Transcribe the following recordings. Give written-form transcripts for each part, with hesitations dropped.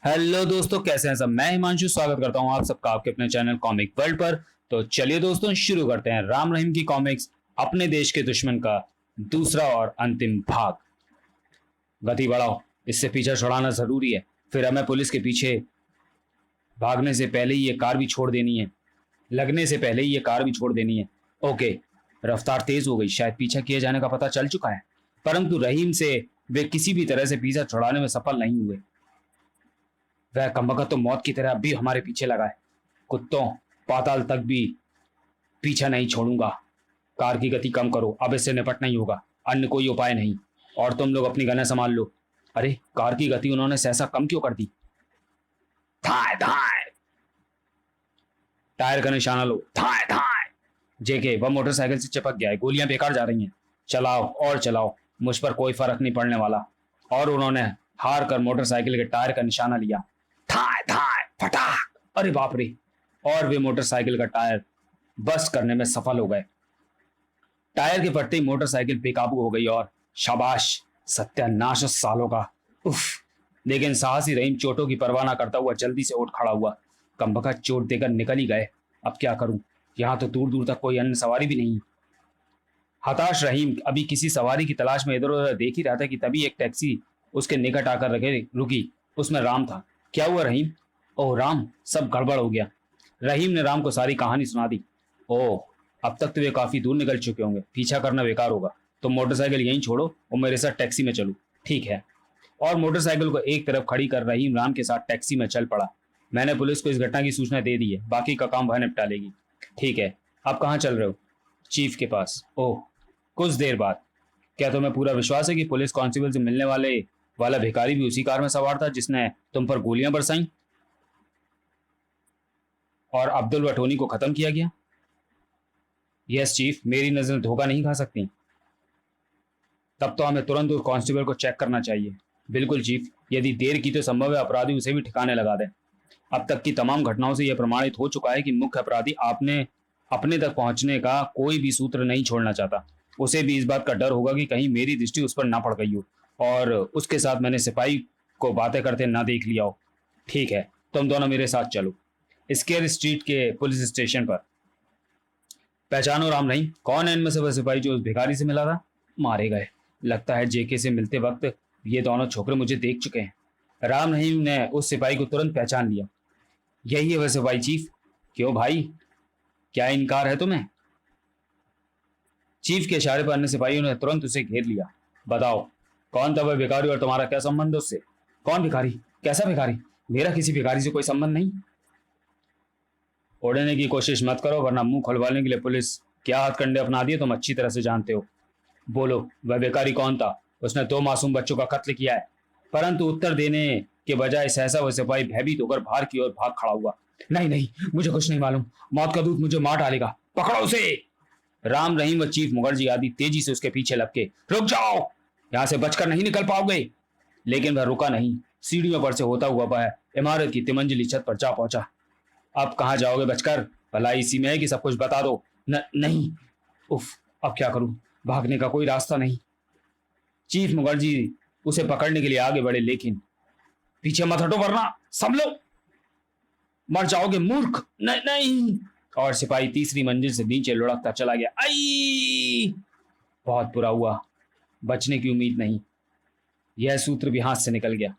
Hello दोस्तों, कैसे हैं सब। मैं हिमांशु स्वागत करता हूं आप सबका आपके अपने चैनल कॉमिक वर्ल्ड पर। तो चलिए दोस्तों, शुरू करते हैं राम रहीम की कॉमिक्स अपने देश के दुश्मन का दूसरा और अंतिम भाग। गति बढ़ाओ, इससे पीछा छुड़ाना जरूरी है। फिर हमें पुलिस के पीछे भागने से पहले ही ये कार भी छोड़ देनी है, लगने से पहले ही ये कार भी छोड़ देनी है। ओके, रफ्तार तेज हो गई, शायद पीछा किए जाने का पता चल चुका है, परंतु रहीम से वे किसी भी तरह से पीछा छुड़ाने में सफल नहीं हुए। वह कमबख्त तो मौत की तरह अब भी हमारे पीछे लगा है। कुत्तों, पाताल तक भी पीछा नहीं छोड़ूंगा। कार की गति कम करो, अब इससे निपटना ही होगा, अन्य कोई उपाय नहीं। और तुम लोग अपनी गनें संभाल लो। अरे, कार की गति उन्होंने सहसा कम क्यों कर दी? धाए धाए, टायर का निशाना लो। धाए धाए। जेके, वह मोटरसाइकिल से चिपक गया है, गोलियां बेकार जा रही हैं। चलाओ और चलाओ, मुझ पर कोई फर्क नहीं पड़ने वाला। और उन्होंने हार कर मोटरसाइकिल के टायर का निशाना लिया। धाए धाए, फटाक। अरे बाप रे! और वे मोटरसाइकिल का टायर बस्ट करने में सफल हो गए। टायर के फटते ही मोटरसाइकिल बेकाबू हो गई और शाबाश, सत्यानाश उस सालों का। उफ! लेकिन साहसी रहीम चोटों की परवाह ना करता हुआ जल्दी से उठ खड़ा हुआ। कमबख्त चोट देकर निकल ही गए। अब क्या करूं, यहां तो दूर दूर तक कोई अन्य सवारी भी नहीं। हताश रहीम अभी किसी सवारी की तलाश में इधर उधर देख ही रहा था कि तभी एक टैक्सी उसके निकट आकर रुकी। उसमें राम था। क्या हुआ रहीम? ओह राम, सब गड़बड़ हो गया। रहीम ने राम को सारी कहानी सुना दी। ओह, अब तक तो वे काफी दूर निकल चुके होंगे, पीछा करना बेकार होगा। तो मोटरसाइकिल यहीं छोड़ो और मेरे साथ टैक्सी में चलो। ठीक है। और मोटरसाइकिल को एक तरफ खड़ी कर रहीम राम के साथ टैक्सी में चल पड़ा। मैंने पुलिस को इस घटना की सूचना दे दी है, बाकी का काम वह निपटा लेगी। ठीक है, आप कहाँ चल रहे हो? चीफ के पास। ओह, कुछ देर बाद। क्या तुम्हें पूरा विश्वास है कि पुलिस कांस्टेबल से मिलने वाला भिखारी भी उसी कार में सवार था जिसने तुम पर गोलियां बरसाई और अब्दुल व टोनी को खत्म किया गया? यस चीफ, मेरी नजर धोखा नहीं खा सकती। तब तो हमें तुरंत उस कांस्टेबल को चेक करना चाहिए। बिल्कुल चीफ, यदि देर की तो संभव है अपराधी उसे भी ठिकाने लगा दे। अब तक की तमाम घटनाओं से यह प्रमाणित हो चुका है कि मुख्य अपराधी आपने अपने तक पहुंचने का कोई भी सूत्र नहीं छोड़ना चाहता। उसे भी इस बात का डर होगा कि कहीं मेरी दृष्टि उस पर ना पड़ गई हो और उसके साथ मैंने सिपाही को बातें करते ना देख लिया हो। ठीक है, तुम दोनों मेरे साथ चलो स्केयर स्ट्रीट के पुलिस स्टेशन पर। पहचानो राम रहीम, कौन है इनमें से वह सिपाही जो उस भिखारी से मिला था? मारे गए। लगता है जेके से मिलते वक्त ये दोनों छोकरे मुझे देख चुके हैं। राम रहीम ने उस सिपाही को तुरंत पहचान लिया। यही है वह सिपाही चीफ। क्यों भाई, क्या इनकार है तुम्हें? चीफ के इशारे पर अन्य सिपाहियों ने तुरंत उसे घेर लिया। बताओ, कौन था वह भिखारी और तुम्हारा क्या संबंध उससे? कौन भिखारी? कैसा भिखारी? मेरा किसी भिखारी से कोई संबंध नहीं। उड़ने की कोशिश मत करो, वरना मुंह खुलवाने के लिए पुलिस क्या हथकंडे अपना दिए तुम अच्छी तरह से जानते हो। बोलो, वह भिखारी कौन था? उसने 2 मासूम बच्चों का कत्ल किया है। परंतु उत्तर देने के बजाय सहसा वह सिपाही भयभीत होकर बाहर की ओर भाग खड़ा हुआ। नहीं नहीं, मुझे कुछ नहीं मालूम। मौत का दूत मुझे मार डालेगा। पकड़ो उसे! राम रहीम व चीफ मुखर्जी आदि तेजी से उसके पीछे लपके। रुक जाओ, यहां से बचकर नहीं निकल पाओगे। लेकिन वह रुका नहीं। सीढ़ियों पर से होता हुआ वह इमारत की तिमंजिली छत पर जा पहुंचा। अब कहां जाओगे बचकर? भलाई इसी में है कि सब कुछ बता दो। नहीं। उफ, अब क्या करूं? भागने का कोई रास्ता नहीं। चीफ मुखर्जी उसे पकड़ने के लिए आगे बढ़े, लेकिन पीछे मत हटो वरना संभलो, मर जाओगे मूर्ख। नहीं नहीं। और सिपाही तीसरी मंजिल से नीचे लुढ़कता चला गया। आई! बहुत बुरा हुआ, बचने की उम्मीद नहीं। यह सूत्र भी हाथ से निकल गया।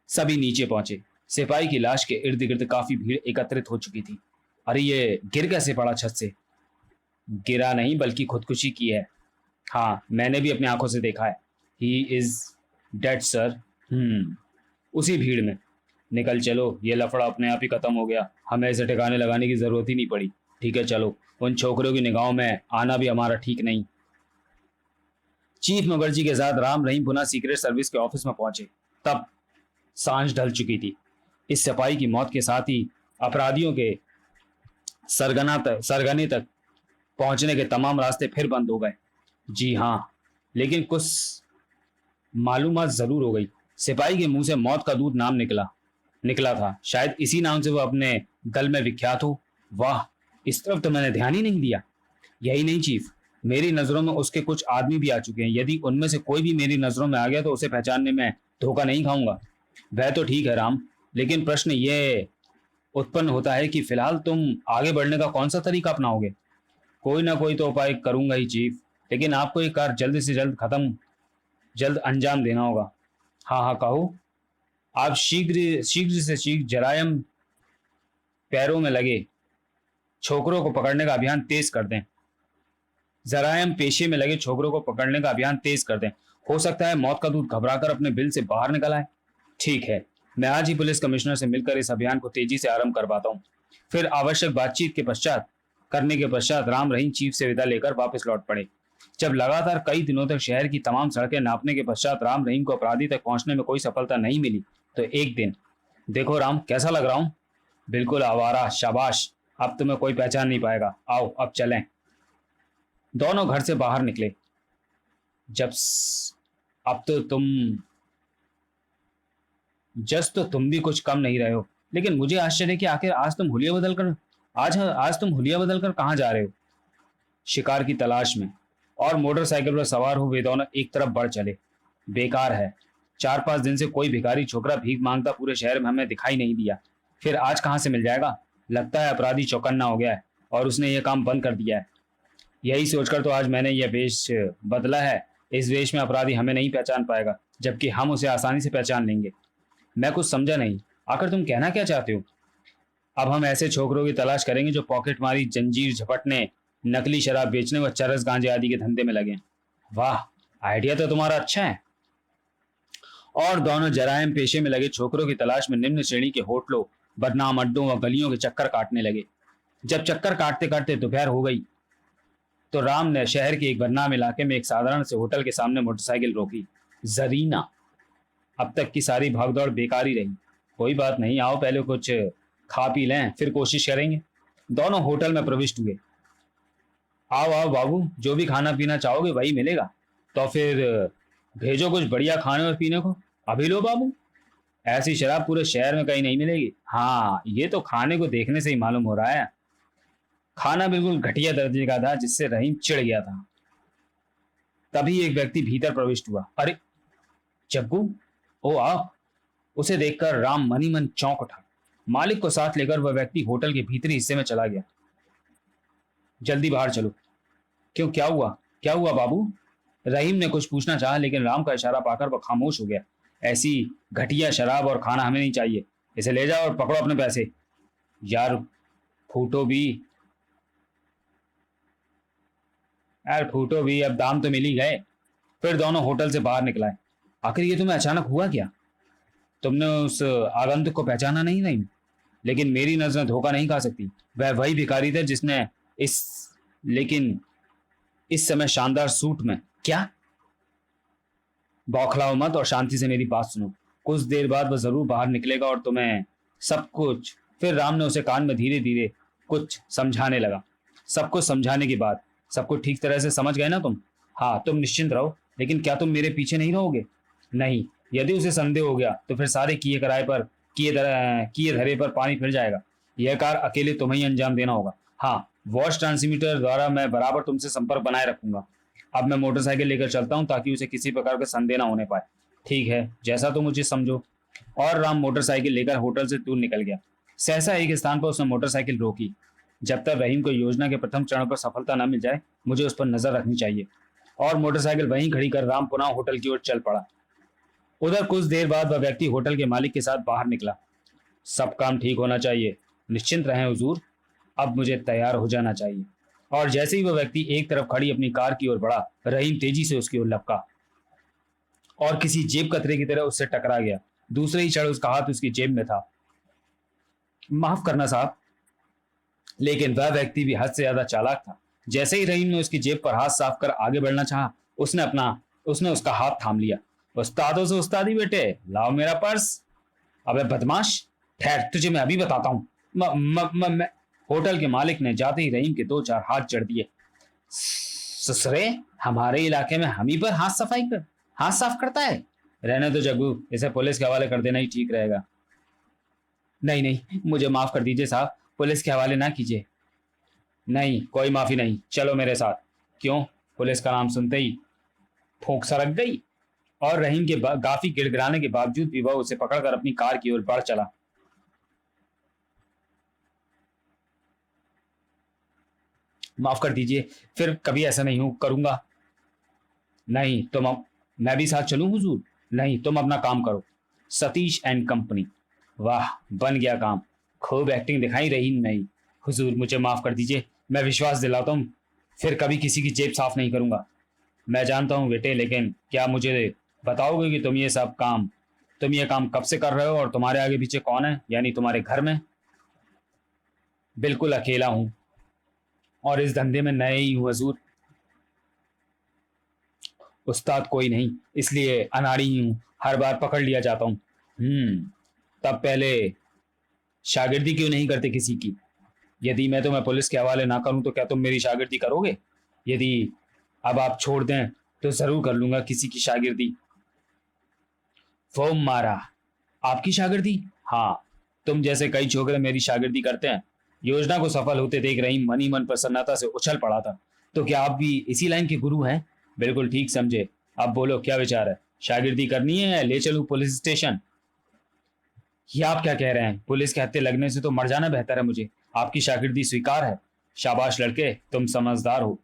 सभी नीचे पहुंचे। सिपाही की लाश के इर्द गिर्द काफी भीड़ एकत्रित हो चुकी थी। अरे, ये गिर कैसे पड़ा छत से? गिरा नहीं, बल्कि खुदकुशी की है। हाँ, मैंने भी अपनी आंखों से देखा है। He is dead sir. उसी भीड़ में। निकल चलो, ये लफड़ा अपने आप ही खत्म हो गया। हमें इसे ठिकाने लगाने की जरूरत ही नहीं पड़ी। ठीक है चलो, उन छोकरों की निगाहों में आना भी हमारा ठीक नहीं। चीफ मुखर्जी के साथ राम रहीम पुनः सीक्रेट सर्विस के ऑफिस में पहुंचे। तब सांझ ढल चुकी थी। इस सिपाही की मौत के साथ ही अपराधियों के सरगने तक पहुंचने के तमाम रास्ते फिर बंद हो गए। जी हाँ, लेकिन कुछ मालूमात जरूर हो गई। सिपाही के मुंह से मौत का दूत नाम निकला था। शायद इसी नाम से वह अपने दल में विख्यात हो। वाह, इस तरफ तो मैंने ध्यान ही नहीं दिया। यही नहीं चीफ, मेरी नजरों में उसके कुछ आदमी भी आ चुके हैं। यदि उनमें से कोई भी मेरी नजरों में आ गया तो उसे पहचानने में धोखा नहीं खाऊंगा। वह तो ठीक है राम, लेकिन प्रश्न ये उत्पन्न होता है कि फिलहाल तुम आगे बढ़ने का कौन सा तरीका अपनाओगे? कोई ना कोई तो उपाय करूंगा ही चीफ, लेकिन आपको ये कार जल्द से जल्द अंजाम देना होगा। हाँ हाँ कहो। आप शीघ्र शीघ्र से शीघ्र जरायम पैरों में लगे छोकरों को पकड़ने का अभियान तेज कर दें। जरायम पेशे में लगे छोकरों को पकड़ने का अभियान तेज कर दें। हो सकता है मौत का दूत घबराकर अपने बिल से बाहर निकल आए। ठीक है, मैं आज ही पुलिस कमिश्नर से मिलकर इस अभियान को तेजी से आरंभ करवाता हूँ। फिर आवश्यक बातचीत करने के पश्चात राम रहीम चीफ से विदा लेकर वापस लौट पड़े। जब लगातार कई दिनों तक शहर की तमाम सड़कें नापने के पश्चात राम रहीम को अपराधी तक पहुंचने में कोई सफलता नहीं मिली, तो एक दिन, देखो राम, कैसा लग रहा हूं? बिल्कुल आवारा, शाबाश। अब तुम्हें कोई पहचान नहीं पाएगा। आओ अब चलें। दोनों घर से बाहर निकले। जब अब तो तुम तो तुम भी कुछ कम नहीं रहे हो, लेकिन मुझे आश्चर्य है कि आखिर आज तुम हुलिया बदल कर कहाँ जा रहे हो? शिकार की तलाश में। और मोटरसाइकिल पर सवार हो वे दोनों एक तरफ बढ़ चले। बेकार है, 4-5 दिन से कोई भिखारी छोकरा भीख मांगता पूरे शहर में हमें दिखाई नहीं दिया, फिर आज कहाँ से मिल जाएगा? लगता है अपराधी चौकन्ना हो गया है और उसने ये काम बंद कर दिया है। यही सोचकर तो आज मैंने यह वेश बदला है। इस वेश में अपराधी हमें नहीं पहचान पाएगा, जबकि हम उसे आसानी से पहचान लेंगे। मैं कुछ समझा नहीं, आखिर तुम कहना क्या चाहते हो? अब हम ऐसे छोकरों की तलाश करेंगे जो पॉकेट मारी, जंजीर झपटने, नकली शराब बेचने व चरस गांजे आदि के धंधे में लगे। वाह, आइडिया तो तुम्हारा अच्छा है। और दोनों जरायम पेशे में लगे छोकरों की तलाश में निम्न श्रेणी के होटलों, बदनाम अड्डों व गलियों के चक्कर काटने लगे। जब चक्कर काटते काटते दोपहर हो गई तो राम ने शहर के एक बदनाम इलाके में एक साधारण से होटल के सामने मोटरसाइकिल रोकी। जरीना, अब तक की सारी भागदौड़ बेकार ही रही। कोई बात नहीं, आओ पहले कुछ खा पी लें, फिर कोशिश करेंगे। दोनों होटल में प्रविष्ट हुए। आओ आओ बाबू, जो भी खाना पीना चाहोगे वही मिलेगा। तो फिर भेजो कुछ बढ़िया खाने और पीने को। अभी लो बाबू, ऐसी शराब पूरे शहर में कहीं नहीं मिलेगी। हाँ, ये तो खाने को देखने से ही मालूम हो रहा है। खाना बिल्कुल घटिया दर्जे का था, जिससे रहीम चिढ़ गया था। तभी एक व्यक्ति भीतर प्रविष्ट हुआ। अरे जग्गू, ओ आप। उसे देखकर राम मनी मन चौंक उठा। मालिक को साथ लेकर वह व्यक्ति होटल के भीतरी हिस्से में चला गया। जल्दी बाहर चलो। क्यों, क्या हुआ? क्या हुआ बाबू? रहीम ने कुछ पूछना चाहा, लेकिन राम का इशारा पाकर वह खामोश हो गया। ऐसी घटिया शराब और खाना हमें नहीं चाहिए। इसे ले जाओ और पकड़ो अपने पैसे। यार फूटो भी, अब दाम तो मिल ही गए। फिर दोनों होटल से बाहर निकलाए। आखिर ये तुम्हें अचानक हुआ क्या? तुमने उस आगंतुक को पहचाना नहीं? नहीं, लेकिन मेरी नजरें धोखा नहीं खा सकती। वह वही भिखारी था जिसने इस लेकिन इस समय शानदार सूट में। क्या? बौखलाओ मत और शांति से मेरी बात सुनो। कुछ देर बाद वह जरूर बाहर निकलेगा और तुम्हें सब कुछ। फिर राम ने उसे कान में धीरे धीरे कुछ समझाने लगा। सब कुछ समझाने के बाद, सब कुछ ठीक तरह से समझ गए ना तुम? हाँ, तुम निश्चिंत रहो। लेकिन क्या तुम मेरे पीछे नहीं रहोगे? नहीं, यदि उसे संदेह हो गया तो फिर सारे किए धरे पर पानी फिर जाएगा। यह कार अकेले तुम्हें ही अंजाम देना होगा। हाँ, वॉच ट्रांसमीटर द्वारा मैं बराबर तुमसे संपर्क बनाए रखूंगा। अब मैं मोटरसाइकिल लेकर चलता हूँ ताकि उसे किसी प्रकार का संदेह ना होने पाए। ठीक है, जैसा तुम मुझे समझो। और राम मोटरसाइकिल लेकर होटल से दूर निकल गया। सहसा एक स्थान पर उसने मोटरसाइकिल रोकी। जब तक रहीम को योजना के प्रथम चरण पर सफलता न मिल जाए, मुझे उस पर नजर रखनी चाहिए। और मोटरसाइकिल वहीं खड़ी कर राम पुनः होटल की ओर चल पड़ा। उधर कुछ देर बाद वह व्यक्ति होटल के मालिक के साथ बाहर निकला। सब काम ठीक होना चाहिए, निश्चिंत रहें हुजूर। अब मुझे तैयार हो जाना चाहिए। और जैसे ही वह व्यक्ति एक तरफ खड़ी अपनी कार की ओर बढ़ा, रहीम तेजी से उसकी ओर लपका और किसी जेब कतरे की तरह उससे टकरा गया। दूसरे ही क्षण उसका हाथ उसकी जेब में था। माफ करना साहब, लेकिन वह व्यक्ति भी हद से ज्यादा चालाक था। जैसे ही रहीम ने उसकी जेब पर हाथ साफ कर आगे बढ़ना चाहा, उसने उसका हाथ थाम लिया। उस्तादों से उस्तादी बेटे, लाओ मेरा पर्स। अबे बदमाश, ठहर, तुझे मैं अभी बताता हूँ। होटल के मालिक ने जाते ही रहीम के 2-4 हाथ जड़ दिए। ससुरे, हमारे इलाके में हम ही पर हाथ साफ करता है। रहने दो जग्गू, इसे पुलिस के हवाले कर देना ही ठीक रहेगा। नहीं नहीं, मुझे माफ कर दीजिए साहब, पुलिस के हवाले ना कीजिए। नहीं, कोई माफी नहीं, चलो मेरे साथ। क्यों? पुलिस का नाम सुनते ही फूंक सरक गई और रहीम के काफी गिड़गिड़ाने के बावजूद भी वह उसे पकड़कर अपनी कार की ओर बढ़ चला। माफ कर दीजिए, फिर कभी ऐसा नहीं हूं करूंगा। नहीं मैं भी साथ चलूं हुजूर? नहीं, तुम अपना काम करो। Satish and company. वाह, बन गया काम। खूब एक्टिंग दिखाई रही नहीं। हुजूर मुझे माफ कर दीजिए, मैं विश्वास दिलाता हूँ फिर कभी किसी की जेब साफ नहीं करूंगा। मैं जानता हूँ बेटे, लेकिन क्या मुझे बताओगे कि तुम ये काम कब से कर रहे हो और तुम्हारे आगे पीछे कौन है, यानी तुम्हारे घर में? बिल्कुल अकेला हूँ और इस धंधे में नए ही हूँ हजूर। उस्ताद कोई नहीं, इसलिए अनाड़ी ही हूँ, हर बार पकड़ लिया जाता हूँ। तब पहले शागिर्दी क्यों नहीं करते किसी की? यदि मैं तुम्हें पुलिस के हवाले ना करूं तो क्या तुम मेरी शागिर्दी करोगे? यदि अब आप छोड़ दें तो जरूर कर लूंगा किसी की शागिर्दी। वो मारा, आपकी शागिर्दी? हाँ, तुम जैसे कई छोकरे मेरी शागिर्दी करते हैं। योजना को सफल होते देख रही मन ही मन प्रसन्नता से उछल पड़ा था। तो क्या आप भी इसी लाइन के गुरु हैं? बिल्कुल ठीक समझे। अब बोलो क्या विचार है, शागिर्दी करनी है या ले चलूं पुलिस स्टेशन? ये आप क्या कह रहे हैं? पुलिस के हत्थे लगने से तो मर जाना बेहतर है मुझे। आपकी शागिर्दी स्वीकार है। शाबाश लड़के, तुम समझदार हो।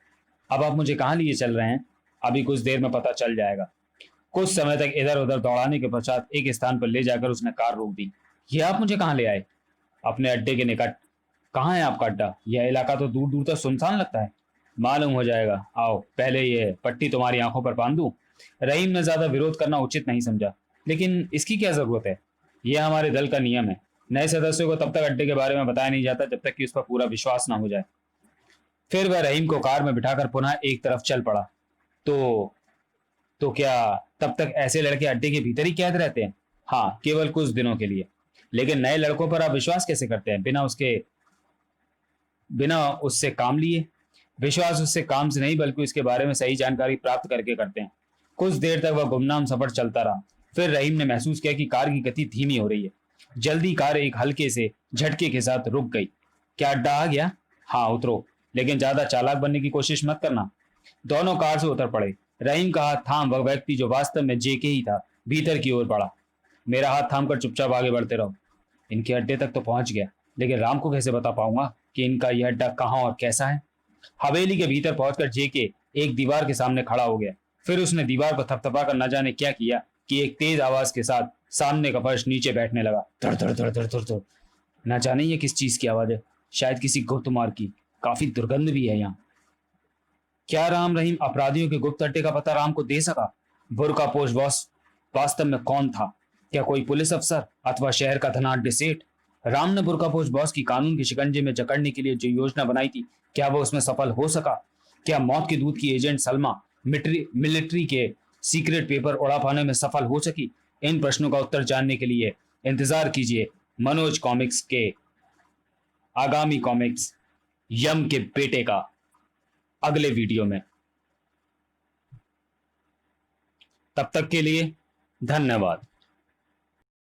अब आप मुझे कहाँ लिए चल रहे हैं? अभी कुछ देर में पता चल जाएगा। कुछ समय तक इधर उधर दौड़ाने के पश्चात एक स्थान पर ले जाकर उसने कार रोक दी। ये आप मुझे कहाँ ले आए? अपने अड्डे के निकट। कहाँ है आपका अड्डा? यह इलाका तो दूर दूर तक सुनसान लगता है। मालूम हो जाएगा, आओ पहले ये पट्टी तुम्हारी आंखों पर बांध दूं। रहीम ने ज्यादा विरोध करना उचित नहीं समझा। लेकिन इसकी क्या जरूरत है? यह हमारे दल का नियम है। नए सदस्यों को तब तक अड्डे के बारे में बताया नहीं जाता जब तक कि उस पर पूरा विश्वास ना हो जाए। फिर वह रहीम को कार में बिठाकर पुनः एक तरफ चल पड़ा। तो तो क्या तब तक ऐसे लड़के अड्डे के भीतर ही कैद रहते हैं? हाँ, केवल कुछ दिनों के लिए। लेकिन नए लड़कों पर आप विश्वास कैसे करते हैं बिना उससे काम लिए? विश्वास उससे काम से नहीं बल्कि उसके बारे में सही जानकारी प्राप्त करके करते हैं। कुछ देर तक वह गुमनाम सफर चलता रहा। फिर रहीम ने महसूस किया कि कार की गति धीमी हो रही है। जल्दी कार एक हल्के से झटके के साथ रुक गई। क्या अड्डा आ गया? हाँ उतरो, लेकिन ज्यादा चालाक बनने की कोशिश मत करना। दोनों कार से उतर पड़े। रहीम का हाथ थाम वह व्यक्ति जो वास्तव में जेके ही था भीतर की ओर बढ़ा। मेरा हाथ थाम कर चुपचाप आगे बढ़ते रहो। इनके अड्डे तक तो पहुंच गया, लेकिन राम को कैसे बता पाऊंगा कि इनका यह अड्डा कहाँ और कैसा है? हवेली के भीतर पहुंचकर जेके एक दीवार के सामने खड़ा हो गया। फिर उसने दीवार को थपथपा कर न जाने क्या किया कि एक तेज आवाज के साथ सामने का फर्श नीचे बैठने लगा। धड़ धड़ धड़ धड़ धड़ धड़। न जाने ये किस चीज की आवाज है, शायद किसी गुप्तमार की। काफी दुर्गंध भी है यहाँ। क्या राम रहीम अपराधियों के गुप्त अड्डे का पता राम को दे सका? बुर्कापोश बॉस वास्तव में कौन था? क्या कोई पुलिस अफसर अथवा शहर का धनाढ्य सेठ? राम ने बुर्कापोश बॉस की कानून के शिकंजे में जकड़ने के लिए जो योजना बनाई थी, क्या वो उसमें सफल हो सका? क्या मौत के दूत की एजेंट सलमा मिलिट्री के सीक्रेट पेपर उड़ा पाने में सफल हो सकी? इन प्रश्नों का उत्तर जानने के लिए इंतजार कीजिए मनोज कॉमिक्स के आगामी कॉमिक्स यम के बेटे का अगले वीडियो में। तब तक के लिए धन्यवाद।